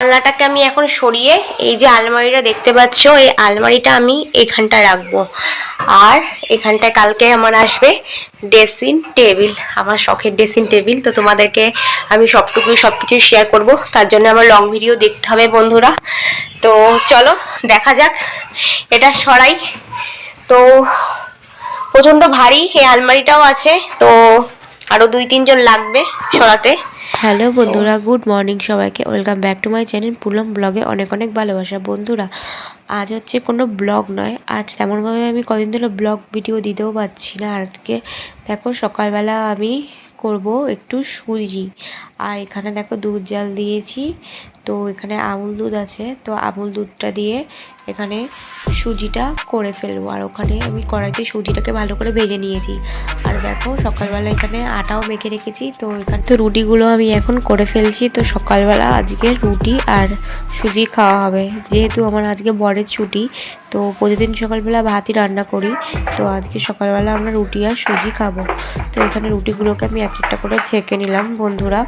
আলনাটাকে আমি এখন সরিয়ে এই যে আলমারিটা দেখতে পাচ্ছ, এই আলমারিটা আমি এখানটা রাখবো। আর এখানটায় কালকে আমার আসবে ড্রেসিং টেবিল, আমার শখের ড্রেসিং টেবিল। তো তোমাদেরকে আমি সবকিছু শেয়ার করব, তার জন্য আমার লং ভিডিও দেখতে হবে বন্ধুরা। তো চলো দেখা যাক, এটা সরাই। তো প্রচণ্ড ভারী এই আলমারিটাও আছে, তো আরও 2-3 জন লাগবে সরাতে। হ্যালো বন্ধুরা, গুড মর্নিং সবাইকে। Welcome back to my channel পুলম ব্লগে অনেক অনেক ভালোবাসা। বন্ধুরা, আজ হচ্ছে কোনো ব্লগ নয়, আর তেমনভাবে আমি কদিন ধরে ব্লগ ভিডিও দিতেও পারছি না। আজকে দেখো সকালবেলা আমি করব একটু সুজি, আর এখানে দেখো দুধ জাল দিয়েছি। তো এখানে আমুল দুধ আছে, তো আমুল দুধটা দিয়ে এখানে সুজিটা করে ফেলবো। আর ওখানে আমি কড়াইতে সুজিটাকে ভালো করে ভেজে নিয়েছি। আর দেখো সকালবেলা এখানে আটাও মেখে রেখেছি। তো এখানে তো রুটিগুলো আমি এখন করে ফেলছি। তো সকালবেলা আজকে রুটি আর সুজি খাওয়া হবে, যেহেতু আমার আজকে বরের ছুটি। তো প্রতিদিন সকালবেলা ভাতই রান্না করি, তো আজকে সকালবেলা আমরা রুটি আর সুজি খাবো। তো এখানে রুটিগুলোকে আমি একটা করে ছেঁকে নিলাম বন্ধুরা।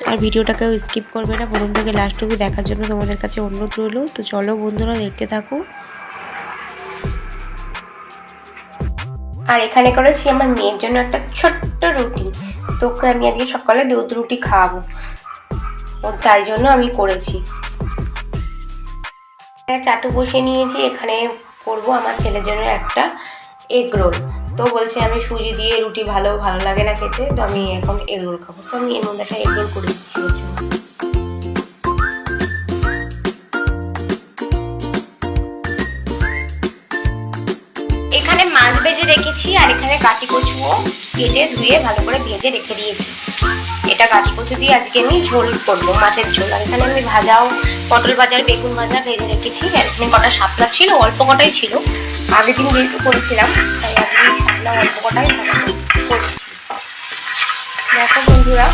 আর ভিডিওটাকেও স্কিপ করবে না, প্রথম থেকে লাস্ট অবধি দেখার জন্য তোমাদের কাছে অনুরোধ রইল। তো চলো বন্ধুরা, দেখতে থাকো। আর এখানে করেছি আমার মেয়ের জন্য একটা ছোট্ট রুটি। তোকে আমি আজকে সকালে দুধ রুটি খাওয়াবো, ও তাই জন্য আমি করেছি। চাটু বসিয়ে নিয়েছি, এখানে করবো আমার ছেলের জন্য একটা এগ রোল। তো বলছে আমি সুজি দিয়ে রুটি ভালো লাগে না খেতে, তো আমি এখন এগ রোল খাবো। তো আমি এর মধ্যে একটা এগ রোল করে দিচ্ছি ওর জন্য। এখানে মাছ ভেজে রেখেছি, আর এখানে কাটি কচুও কেটে ধুয়ে ভালো করে ভেজে রেখে দিয়েছি। এটা কাটি কচু দিয়ে আজকে আমি ঝোল করবো, মাছের ঝোল। আর এখানে আমি ভাজাও পটল ভাজার বেগুন ভাজা ভেজে রেখেছি। আর এখানে কটা শাপলা ছিল, অল্প কটাই ছিল, আগের দিন যেহেতু করেছিলাম তাই আজকে শাপলা অল্প কটাই ভাজা করছি। দেখো বন্ধুরা,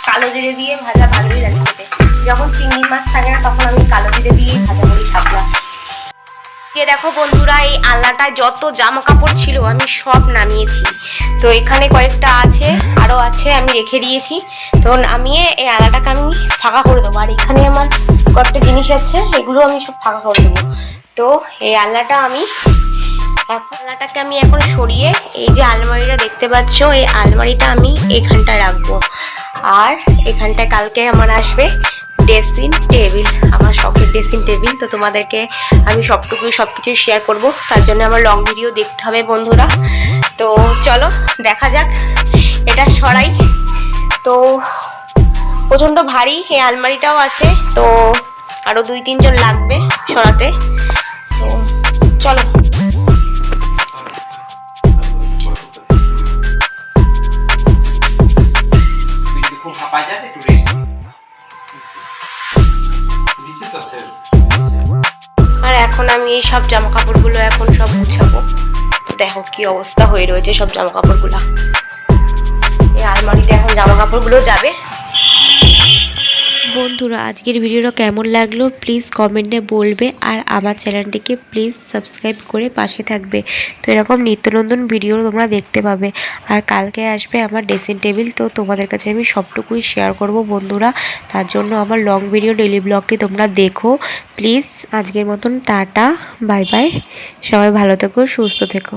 কালো জিরে দিয়ে ভাজা ভালোই লাগে খেতে। যখন চিংড়ি মাছ থাকে না তখন আমি কালো জিরে দিয়েই ভাজা করি শাপলা। দেখো বন্ধুরা, এই আলনাটায় যত জামা কাপড় ছিল আমি সব নামিয়েছি। তো এখানে কয়েকটা আছে, আরো আছে, আমি রেখে দিয়েছি। তো নামিয়ে এই আলনাটাকে আমি ফাঁকা করে দেবো। আর এখানে আমার কয়েকটা জিনিস আছে, এগুলো আমি সব ফাঁকা করে দেবো। তো এই আলনাটাকে আমি এখন সরিয়ে এই যে আলমারিটা দেখতে পাচ্ছ, এই আলমারিটা আমি এখানটা রাখবো। আর এখানটায় কালকে আমার আসবে ড্রেসিং টেবিল, আমার শখের ড্রেসিং টেবিল। তো তোমাদেরকে আমি সবকিছু শেয়ার করব, তার জন্য আমার লং ভিডিও দেখতে হবে বন্ধুরা। তো চলো দেখা যাক, এটা সরাই। তো প্রচণ্ড ভারী এই আলমারিটাও আছে, তো আরও 2-3 জন লাগবে সরাতে। তো চলো। আর এখন আমি এই সব জামা কাপড়গুলো এখন সব গুছাবো। তো দেখো কি অবস্থা হয়ে রয়েছে সব জামা কাপড়গুলা। এই আলমারিতে এখন জামা কাপড়গুলো যাবে। বন্ধুরা, আজকের ভিডিওটা কেমন লাগলো প্লিজ কমেন্টে বলবে, আর আমার চ্যানেলটিকে প্লিজ সাবস্ক্রাইব করে পাশে থাকবে। তো এরকম নিত্যনতুন ভিডিও তোমরা দেখতে পাবে। আর কালকে আসবে আমার ড্রেসিং টেবিল, তো তোমাদের কাছে আমি সবটুকুই শেয়ার করব বন্ধুরা। তার জন্য আমার লং ভিডিও ডেইলি ব্লগটি তোমরা দেখো প্লিজ। আজকের মতন টাটা, বাই বাই, সবাই ভালো থেকো, সুস্থ থেকো।